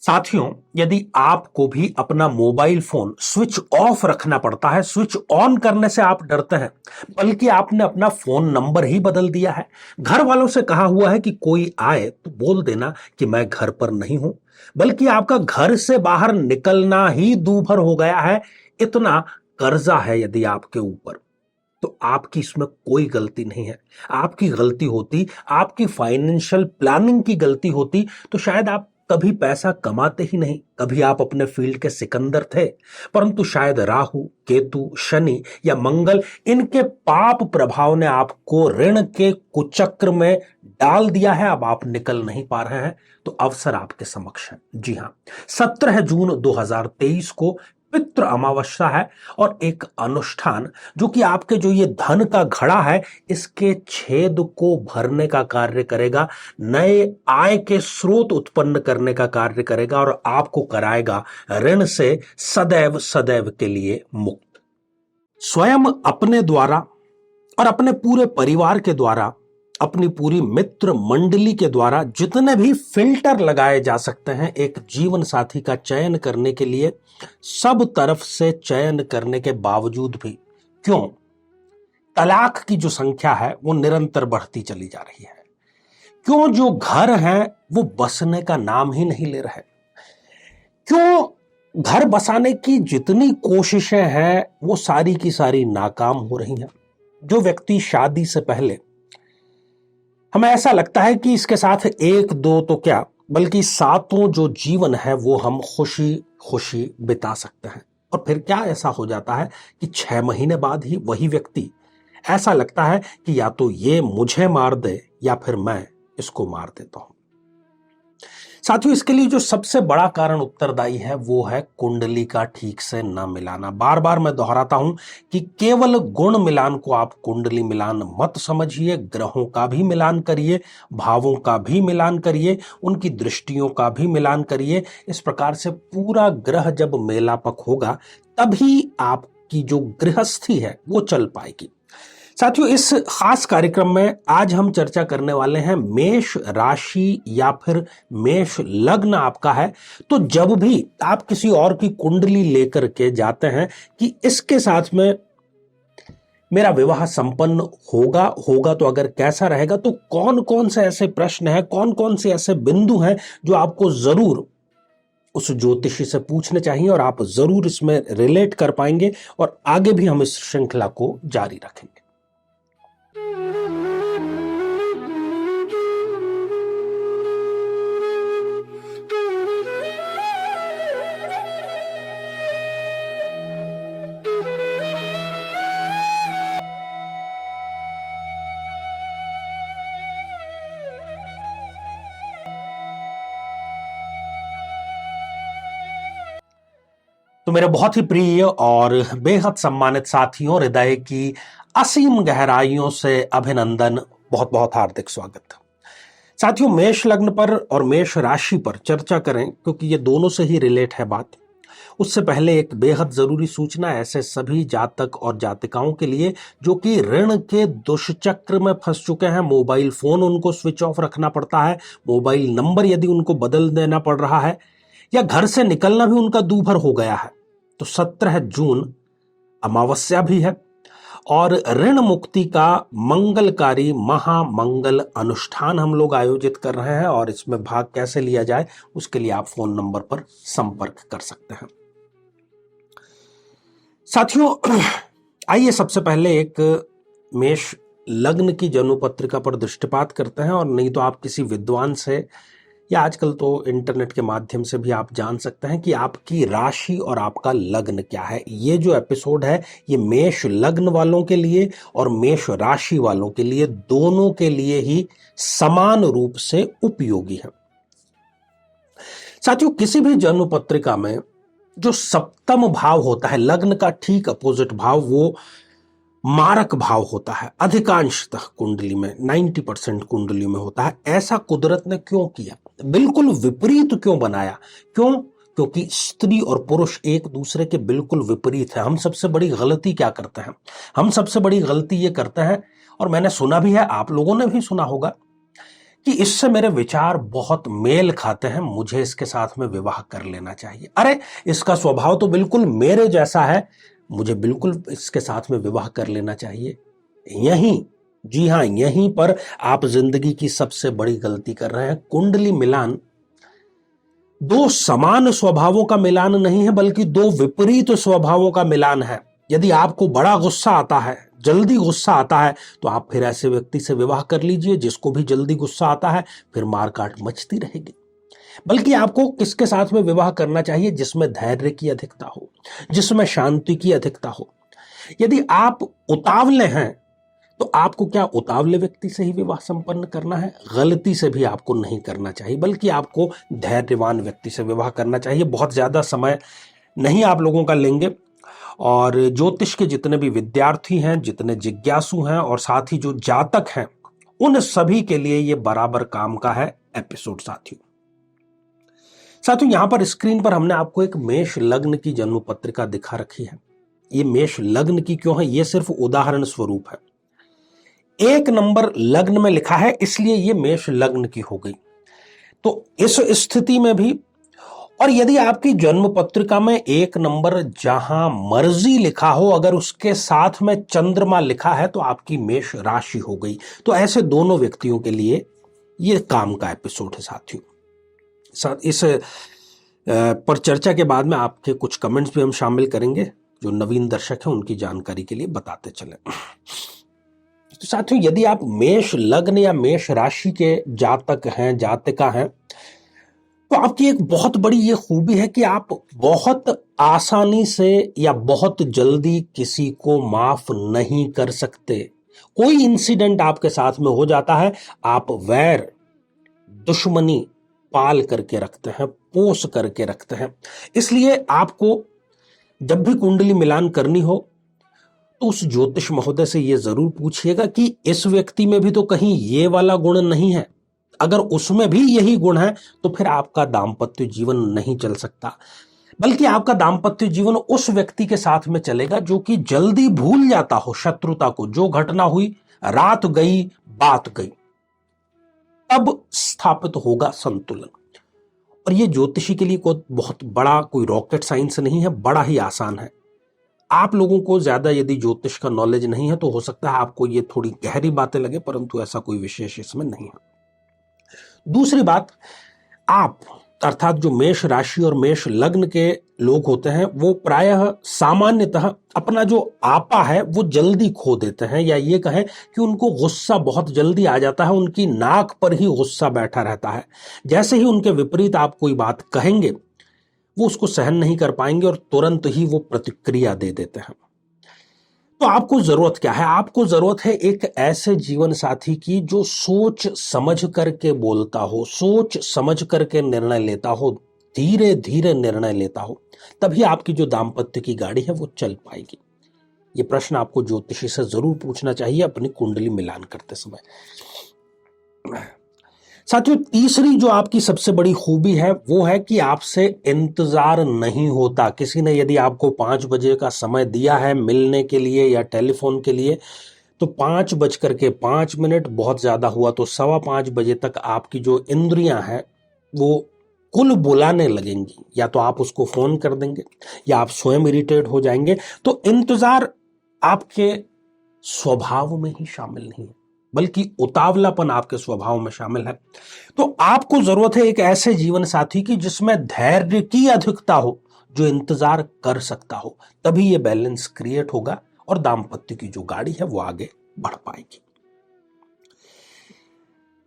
साथियों, यदि आपको भी अपना मोबाइल फोन स्विच ऑफ रखना पड़ता है, स्विच ऑन करने से आप डरते हैं, बल्कि आपने अपना फोन नंबर ही बदल दिया है। घर वालों से कहा हुआ है कि कोई आए तो बोल देना कि मैं घर पर नहीं हूं, बल्कि आपका घर से बाहर निकलना ही दूभर हो गया है। इतना कर्जा है यदि आपके ऊपर, तो आपकी इसमें कोई गलती नहीं है। आपकी गलती होती, आपकी फाइनेंशियल प्लानिंग की गलती होती, तो शायद आप कभी पैसा कमाते ही नहीं। कभी आप अपने फील्ड के सिकंदर थे, परंतु शायद राहु, केतु, शनि या मंगल, इनके पाप प्रभाव ने आपको ऋण के कुचक्र में डाल दिया है। अब आप निकल नहीं पा रहे हैं, तो अवसर आपके समक्ष है। जी हां, 17 जून 2023 को पितृ अमावस्या है और एक अनुष्ठान जो कि आपके जो ये धन का घड़ा है, इसके छेद को भरने का कार्य करेगा, नए आय के स्रोत उत्पन्न करने का कार्य करेगा और आपको कराएगा ऋण से सदैव सदैव के लिए मुक्त। स्वयं अपने द्वारा और अपने पूरे परिवार के द्वारा, अपनी पूरी मित्र मंडली के द्वारा जितने भी फिल्टर लगाए जा सकते हैं एक जीवन साथी का चयन करने के लिए, सब तरफ से चयन करने के बावजूद भी क्यों तलाक की जो संख्या है वो निरंतर बढ़ती चली जा रही है? क्यों जो घर हैं वो बसने का नाम ही नहीं ले रहे? क्यों घर बसाने की जितनी कोशिशें हैं वो सारी की सारी नाकाम हो रही हैं? जो व्यक्ति शादी से पहले, हमें ऐसा लगता है कि इसके साथ एक दो तो क्या बल्कि सातों जो जीवन है वो हम खुशी खुशी बिता सकते हैं, और फिर क्या ऐसा हो जाता है कि 6 महीने बाद ही वही व्यक्ति ऐसा लगता है कि या तो ये मुझे मार दे या फिर मैं इसको मार देता हूं। साथियों, इसके लिए जो सबसे बड़ा कारण उत्तरदायी है वो है कुंडली का ठीक से न मिलाना। बार बार मैं दोहराता हूं कि केवल गुण मिलान को आप कुंडली मिलान मत समझिए, ग्रहों का भी मिलान करिए, भावों का भी मिलान करिए, उनकी दृष्टियों का भी मिलान करिए। इस प्रकार से पूरा ग्रह जब मेलापक होगा तभी आपकी जो गृहस्थी है वो चल पाएगी। साथियों, इस खास कार्यक्रम में आज हम चर्चा करने वाले हैं मेष राशि या फिर मेष लग्न आपका है, तो जब भी आप किसी और की कुंडली लेकर के जाते हैं कि इसके साथ में मेरा विवाह संपन्न होगा तो अगर कैसा रहेगा, तो कौन कौन से ऐसे प्रश्न हैं, कौन कौन से ऐसे बिंदु हैं जो आपको जरूर उस ज्योतिषी से पूछने चाहिए और आप जरूर इसमें रिलेट कर पाएंगे और आगे भी हम इस श्रृंखला को जारी रखेंगे। तो मेरे बहुत ही प्रिय और बेहद सम्मानित साथियों, हृदय की असीम गहराइयों से अभिनंदन, बहुत बहुत हार्दिक स्वागत। साथियों, मेष लग्न पर और मेष राशि पर चर्चा करें क्योंकि ये दोनों से ही रिलेट है बात। उससे पहले एक बेहद जरूरी सूचना ऐसे सभी जातक और जातिकाओं के लिए जो कि ऋण के दुष्चक्र में फंस चुके हैं। मोबाइल फोन उनको स्विच ऑफ रखना पड़ता है, मोबाइल नंबर यदि उनको बदल देना पड़ रहा है, या घर से निकलना भी उनका दूभर हो गया है, तो 17 जून अमावस्या भी है और ऋण मुक्ति का मंगलकारी महामंगल अनुष्ठान हम लोग आयोजित कर रहे हैं। और इसमें भाग कैसे लिया जाए उसके लिए आप फोन नंबर पर संपर्क कर सकते हैं। साथियों, आइए सबसे पहले एक मेष लग्न की जन्म पत्रिका पर दृष्टिपात करते हैं, और नहीं तो आप किसी विद्वान से या आजकल तो इंटरनेट के माध्यम से भी आप जान सकते हैं कि आपकी राशि और आपका लग्न क्या है। ये जो एपिसोड है ये मेष लग्न वालों के लिए और मेष राशि वालों के लिए, दोनों के लिए ही समान रूप से उपयोगी है। साथियों, किसी भी जन्म पत्रिका में जो सप्तम भाव होता है, लग्न का ठीक अपोजिट भाव, वो मारक भाव होता है। अधिकांशतः कुंडली में 90% कुंडली में होता है। ऐसा कुदरत ने क्यों किया? बिल्कुल विपरीत क्यों बनाया? क्यों? क्योंकि स्त्री और पुरुष एक दूसरे के बिल्कुल विपरीत है। हम सबसे बड़ी गलती क्या करते हैं? हम सबसे बड़ी गलती ये करते हैं, और मैंने सुना भी है, आप लोगों ने भी सुना होगा, कि इससे मेरे विचार बहुत मेल खाते हैं, मुझे इसके साथ में विवाह कर लेना चाहिए। अरे इसका स्वभाव तो बिल्कुल मेरे जैसा है, मुझे बिल्कुल इसके साथ में विवाह कर लेना चाहिए। यहीं, जी हां, यहीं पर आप जिंदगी की सबसे बड़ी गलती कर रहे हैं। कुंडली मिलान दो समान स्वभावों का मिलान नहीं है, बल्कि दो विपरीत स्वभावों का मिलान है। यदि आपको बड़ा गुस्सा आता है, जल्दी गुस्सा आता है, तो आप फिर ऐसे व्यक्ति से विवाह कर लीजिए जिसको भी जल्दी गुस्सा आता है, फिर मारकाट मचती रहेगी। बल्कि आपको किसके साथ में विवाह करना चाहिए? जिसमें धैर्य की अधिकता हो, जिसमें शांति की अधिकता हो। यदि आप उतावले हैं तो आपको क्या उतावले व्यक्ति से ही विवाह संपन्न करना है? गलती से भी आपको नहीं करना चाहिए, बल्कि आपको धैर्यवान व्यक्ति से विवाह करना चाहिए। बहुत ज्यादा समय नहीं आप लोगों का लेंगे, और ज्योतिष के जितने भी विद्यार्थी हैं, जितने जिज्ञासु हैं, और साथ ही जो जातक हैं, उन सभी के लिए ये बराबर काम का है एपिसोड। साथियों यहां पर स्क्रीन पर हमने आपको एक मेष लग्न की जन्म पत्रिका दिखा रखी है। ये मेष लग्न की क्यों है? ये सिर्फ उदाहरण स्वरूप है। 1 नंबर लग्न में लिखा है, इसलिए ये मेष लग्न की हो गई। तो इस स्थिति में भी, और यदि आपकी जन्म पत्रिका में 1 नंबर जहां मर्जी लिखा हो, अगर उसके साथ में चंद्रमा लिखा है, तो आपकी मेष राशि हो गई। तो ऐसे दोनों व्यक्तियों के लिए ये काम का एपिसोड है साथियों। इस पर चर्चा के बाद में आपके कुछ कमेंट्स भी हम शामिल करेंगे, जो नवीन दर्शक हैं उनकी जानकारी के लिए बताते चले। तो साथियों यदि आप मेष लग्न या मेष राशि के जातक हैं, जातिका हैं, तो आपकी एक बहुत बड़ी ये खूबी है कि आप बहुत आसानी से या बहुत जल्दी किसी को माफ नहीं कर सकते। कोई इंसिडेंट आपके साथ में हो जाता है, आप वैर, दुश्मनी पाल करके रखते हैं, पोस करके रखते हैं। इसलिए आपको जब भी कुंडली मिलान करनी हो, तो उस ज्योतिष महोदय से यह जरूर पूछिएगा कि इस व्यक्ति में भी तो कहीं ये वाला गुण नहीं है। अगर उसमें भी यही गुण है, तो फिर आपका दाम्पत्य जीवन नहीं चल सकता, बल्कि आपका दाम्पत्य जीवन उस व्यक्ति के साथ में चलेगा जो कि जल्दी भूल जाता हो शत्रुता को। जो घटना हुई, रात गई, बात गई, तब स्थापित होगा संतुलन। और यह ज्योतिषी के लिए कोई बहुत बड़ा कोई रॉकेट साइंस नहीं है, बड़ा ही आसान है। आप लोगों को ज्यादा यदि ज्योतिष का नॉलेज नहीं है, तो हो सकता है आपको ये थोड़ी गहरी बातें लगे, परंतु ऐसा कोई विशेष इसमें नहीं है। दूसरी बात, आप अर्थात जो मेष राशि और मेष लग्न के लोग होते हैं, वो प्रायः सामान्यतः अपना जो आपा है वो जल्दी खो देते हैं, या ये कहें कि उनको गुस्सा बहुत जल्दी आ जाता है, उनकी नाक पर ही गुस्सा बैठा रहता है। जैसे ही उनके विपरीत आप कोई बात कहेंगे, वो उसको सहन नहीं कर पाएंगे और तुरंत ही वो प्रतिक्रिया दे देते हैं। तो आपको जरूरत क्या है? आपको जरूरत है एक ऐसे जीवन साथी की जो सोच समझ करके बोलता हो, सोच समझ करके निर्णय लेता हो, धीरे धीरे निर्णय लेता हो। तभी आपकी जो दाम्पत्य की गाड़ी है वो चल पाएगी। ये प्रश्न आपको ज्योतिषी से जरूर पूछना चाहिए अपनी कुंडली मिलान करते समय। साथियों तीसरी जो आपकी सबसे बड़ी खूबी है वो है कि आपसे इंतजार नहीं होता। किसी ने यदि आपको 5 बजे का समय दिया है मिलने के लिए या टेलीफोन के लिए, तो 5:05, बहुत ज्यादा हुआ तो 5:15 बजे तक आपकी जो इंद्रियां हैं वो कुल बुलाने लगेंगी। या तो आप उसको फोन कर देंगे या आप स्वयं इरिटेट हो जाएंगे। तो इंतजार आपके स्वभाव में ही शामिल नहीं है, बल्कि उतावलापन आपके स्वभाव में शामिल है। तो आपको जरूरत है एक ऐसे जीवन साथी की जिसमें धैर्य की अधिकता हो, जो इंतजार कर सकता हो। तभी यह बैलेंस क्रिएट होगा और दाम्पत्य की जो गाड़ी है वो आगे बढ़ पाएगी।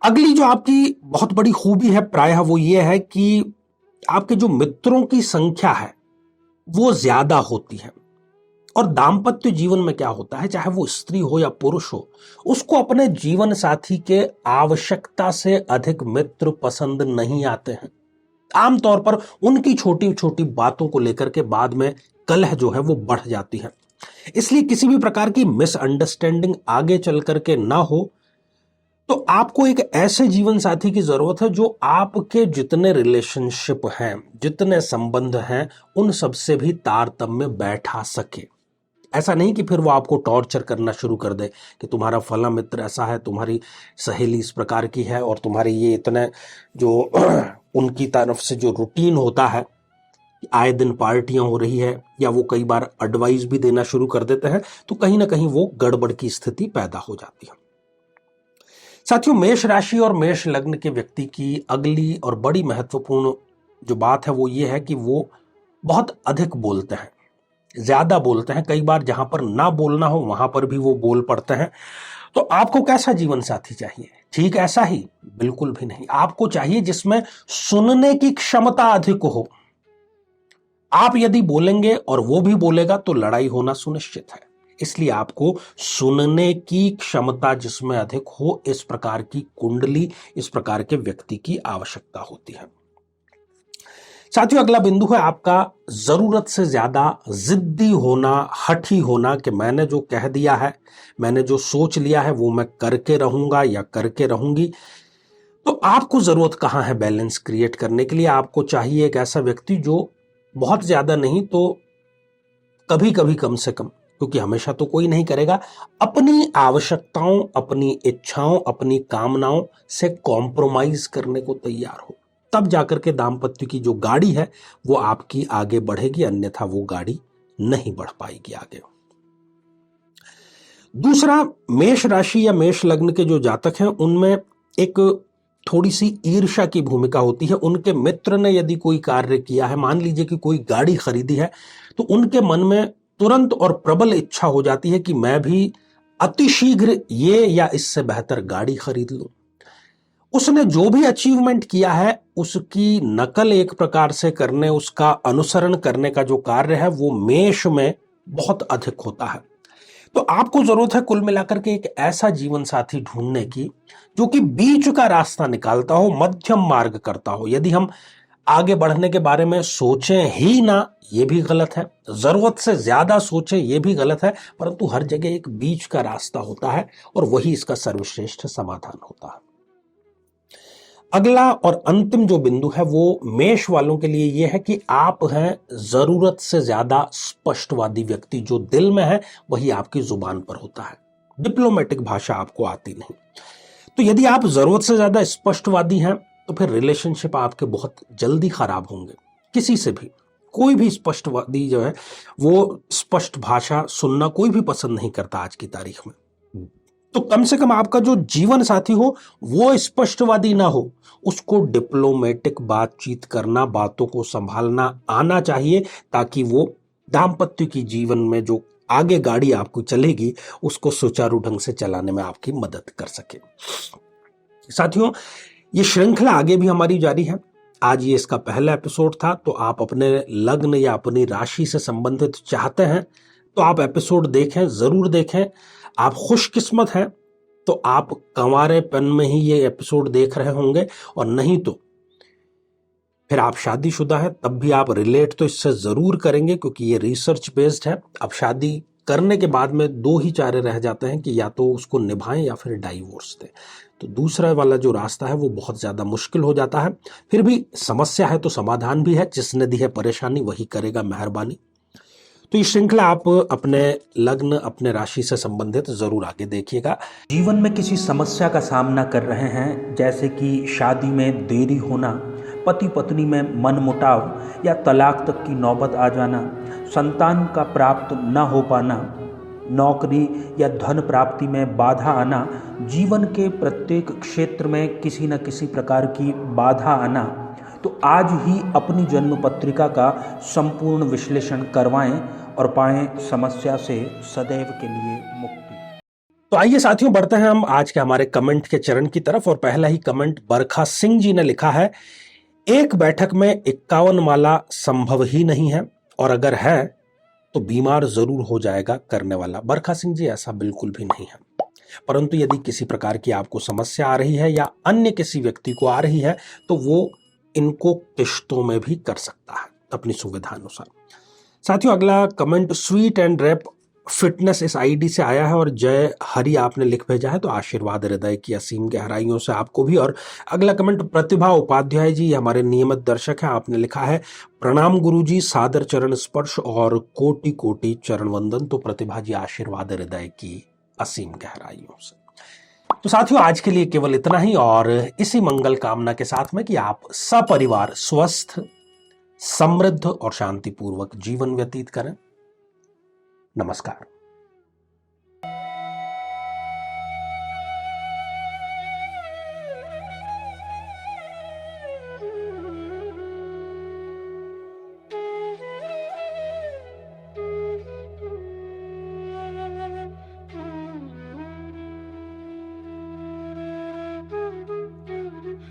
अगली जो आपकी बहुत बड़ी खूबी है प्रायः वो ये है कि आपके जो मित्रों की संख्या है वो ज्यादा होती है। और दाम्पत्य जीवन में क्या होता है, चाहे वो स्त्री हो या पुरुष हो, उसको अपने जीवन साथी के आवश्यकता से अधिक मित्र पसंद नहीं आते हैं। आमतौर पर उनकी छोटी छोटी बातों को लेकर के बाद में कलह जो है वो बढ़ जाती है। इसलिए किसी भी प्रकार की मिसअंडरस्टैंडिंग आगे चल करके ना हो, तो आपको एक ऐसे जीवन साथी की जरूरत है जो आपके जितने रिलेशनशिप हैं, जितने संबंध हैं, उन सबसे भी तारतम्य बैठा सके। ऐसा नहीं कि फिर वो आपको टॉर्चर करना शुरू कर दे कि तुम्हारा फला मित्र ऐसा है, तुम्हारी सहेली इस प्रकार की है, और तुम्हारी ये इतने जो उनकी तरफ से जो रूटीन होता है, आए दिन पार्टियां हो रही है, या वो कई बार एडवाइस भी देना शुरू कर देते हैं, तो कहीं ना कहीं वो गड़बड़ की स्थिति पैदा हो जाती है। साथियों, मेष राशि और मेष लग्न के व्यक्ति की अगली और बड़ी महत्वपूर्ण जो बात है वो ये है कि वो बहुत अधिक बोलते हैं, ज्यादा बोलते हैं। कई बार जहां पर ना बोलना हो वहां पर भी वो बोल पड़ते हैं। तो आपको कैसा जीवन साथी चाहिए? ठीक ऐसा ही? बिल्कुल भी नहीं। आपको चाहिए जिसमें सुनने की क्षमता अधिक हो। आप यदि बोलेंगे और वो भी बोलेगा तो लड़ाई होना सुनिश्चित है। इसलिए आपको सुनने की क्षमता जिसमें अधिक हो, इस प्रकार की कुंडली, इस प्रकार के व्यक्ति की आवश्यकता होती है। साथियों, अगला बिंदु है आपका जरूरत से ज्यादा जिद्दी होना, हठी होना कि मैंने जो कह दिया है, मैंने जो सोच लिया है वो मैं करके रहूंगा या करके रहूंगी। तो आपको जरूरत कहां है बैलेंस क्रिएट करने के लिए? आपको चाहिए एक ऐसा व्यक्ति जो बहुत ज्यादा नहीं तो कभी कभी कम से कम, क्योंकि हमेशा तो कोई नहीं करेगा, अपनी आवश्यकताओं, अपनी इच्छाओं, अपनी कामनाओं से कॉम्प्रोमाइज करने को तैयार हो। तब जाकर के दाम्पत्य की जो गाड़ी है वो आपकी आगे बढ़ेगी, अन्यथा वो गाड़ी नहीं बढ़ पाएगी आगे। दूसरा, मेष राशि या मेष लग्न के जो जातक हैं उनमें एक थोड़ी सी ईर्ष्या की भूमिका होती है। उनके मित्र ने यदि कोई कार्य किया है, मान लीजिए कि कोई गाड़ी खरीदी है, तो उनके मन में तुरंत और प्रबल इच्छा हो जाती है कि मैं भी अतिशीघ्र ये या इससे बेहतर गाड़ी खरीद लूं। उसने जो भी अचीवमेंट किया है उसकी नकल एक प्रकार से करने, उसका अनुसरण करने का जो कार्य है वो मेष में बहुत अधिक होता है। तो आपको जरूरत है कुल मिलाकर के एक ऐसा जीवन साथी ढूंढने की जो कि बीच का रास्ता निकालता हो, मध्यम मार्ग करता हो। यदि हम आगे बढ़ने के बारे में सोचें ही ना, ये भी गलत है। जरूरत से ज्यादा सोचें, ये भी गलत है। परंतु हर जगह एक बीच का रास्ता होता है और वही इसका सर्वश्रेष्ठ समाधान होता है। अगला और अंतिम जो बिंदु है वो मेष वालों के लिए यह है कि आप हैं जरूरत से ज्यादा स्पष्टवादी व्यक्ति। जो दिल में है वही आपकी जुबान पर होता है। डिप्लोमेटिक भाषा आपको आती नहीं। तो यदि आप जरूरत से ज्यादा स्पष्टवादी हैं तो फिर रिलेशनशिप आपके बहुत जल्दी खराब होंगे। किसी से भी, कोई भी स्पष्टवादी जो है वो स्पष्ट भाषा सुनना कोई भी पसंद नहीं करता आज की तारीख में। तो कम से कम आपका जो जीवन साथी हो वो स्पष्टवादी ना हो, उसको डिप्लोमेटिक बातचीत करना, बातों को संभालना आना चाहिए, ताकि वो दाम्पत्य की जीवन में जो आगे गाड़ी आपको चलेगी उसको सुचारू ढंग से चलाने में आपकी मदद कर सके। साथियों, ये श्रृंखला आगे भी हमारी जारी है। आज ये इसका पहला एपिसोड था। तो आप अपने लग्न या अपनी राशि से संबंधित चाहते हैं तो आप एपिसोड देखें, जरूर देखें। आप खुशकिस्मत हैं तो आप कंवारेपन में ही ये एपिसोड देख रहे होंगे, और नहीं तो फिर आप शादीशुदा हैं तब भी आप रिलेट तो इससे जरूर करेंगे, क्योंकि ये रिसर्च बेस्ड है। अब शादी करने के बाद में दो ही चारे रह जाते हैं कि या तो उसको निभाएं या फिर डाइवोर्स दें। तो दूसरा वाला जो रास्ता है वो बहुत ज्यादा मुश्किल हो जाता है। फिर भी समस्या है तो समाधान भी है। जिसने दी है परेशानी वही करेगा मेहरबानी। तो ये श्रृंखला आप अपने लग्न, अपने राशि से संबंधित जरूर आगे देखिएगा। जीवन में किसी समस्या का सामना कर रहे हैं, जैसे कि शादी में देरी होना, पति पत्नी में मनमुटाव या तलाक तक की नौबत आ जाना, संतान का प्राप्त न हो पाना, नौकरी या धन प्राप्ति में बाधा आना, जीवन के प्रत्येक क्षेत्र में किसी न किसी प्रकार की बाधा आना। तो आज ही अपनी जन्म पत्रिका का संपूर्ण विश्लेषण करवाएं और पाएं समस्या से सदैव के लिए मुक्ति। तो आइए साथियों, बढ़ते हैं हम आज के हमारे कमेंट के चरण की तरफ। और पहला ही कमेंट बरखा सिंह जी ने लिखा है, एक बैठक में 51 माला संभव ही नहीं है, और अगर है तो बीमार जरूर हो जाएगा करने वाला। बरखा सिंह जी, ऐसा बिल्कुल भी नहीं है। परंतु यदि किसी प्रकार की आपको समस्या आ रही है या अन्य किसी व्यक्ति को आ रही है तो वो इनको किश्तों में भी कर सकता है अपनी सुविधा अनुसार। साथियों, अगला comment sweet and rap fitness इस आईडी से आया है और जय हरि आपने लिख भेजा है, तो आशीर्वाद हृदय की असीम गहराइयों से आपको भी। और अगला कमेंट प्रतिभा उपाध्याय जी, हमारे नियमित दर्शक हैं, आपने लिखा है प्रणाम गुरुजी, सादर चरण स्पर्श और कोटि कोटि चरण वंदन। तो प्रतिभा जी आशीर्वाद हृदय की असीम गहराइयों से। तो साथियों, आज के लिए केवल इतना ही, और इसी मंगल कामना के साथ में कि आप सपरिवार स्वस्थ, समृद्ध और शांतिपूर्वक जीवन व्यतीत करें। नमस्कार।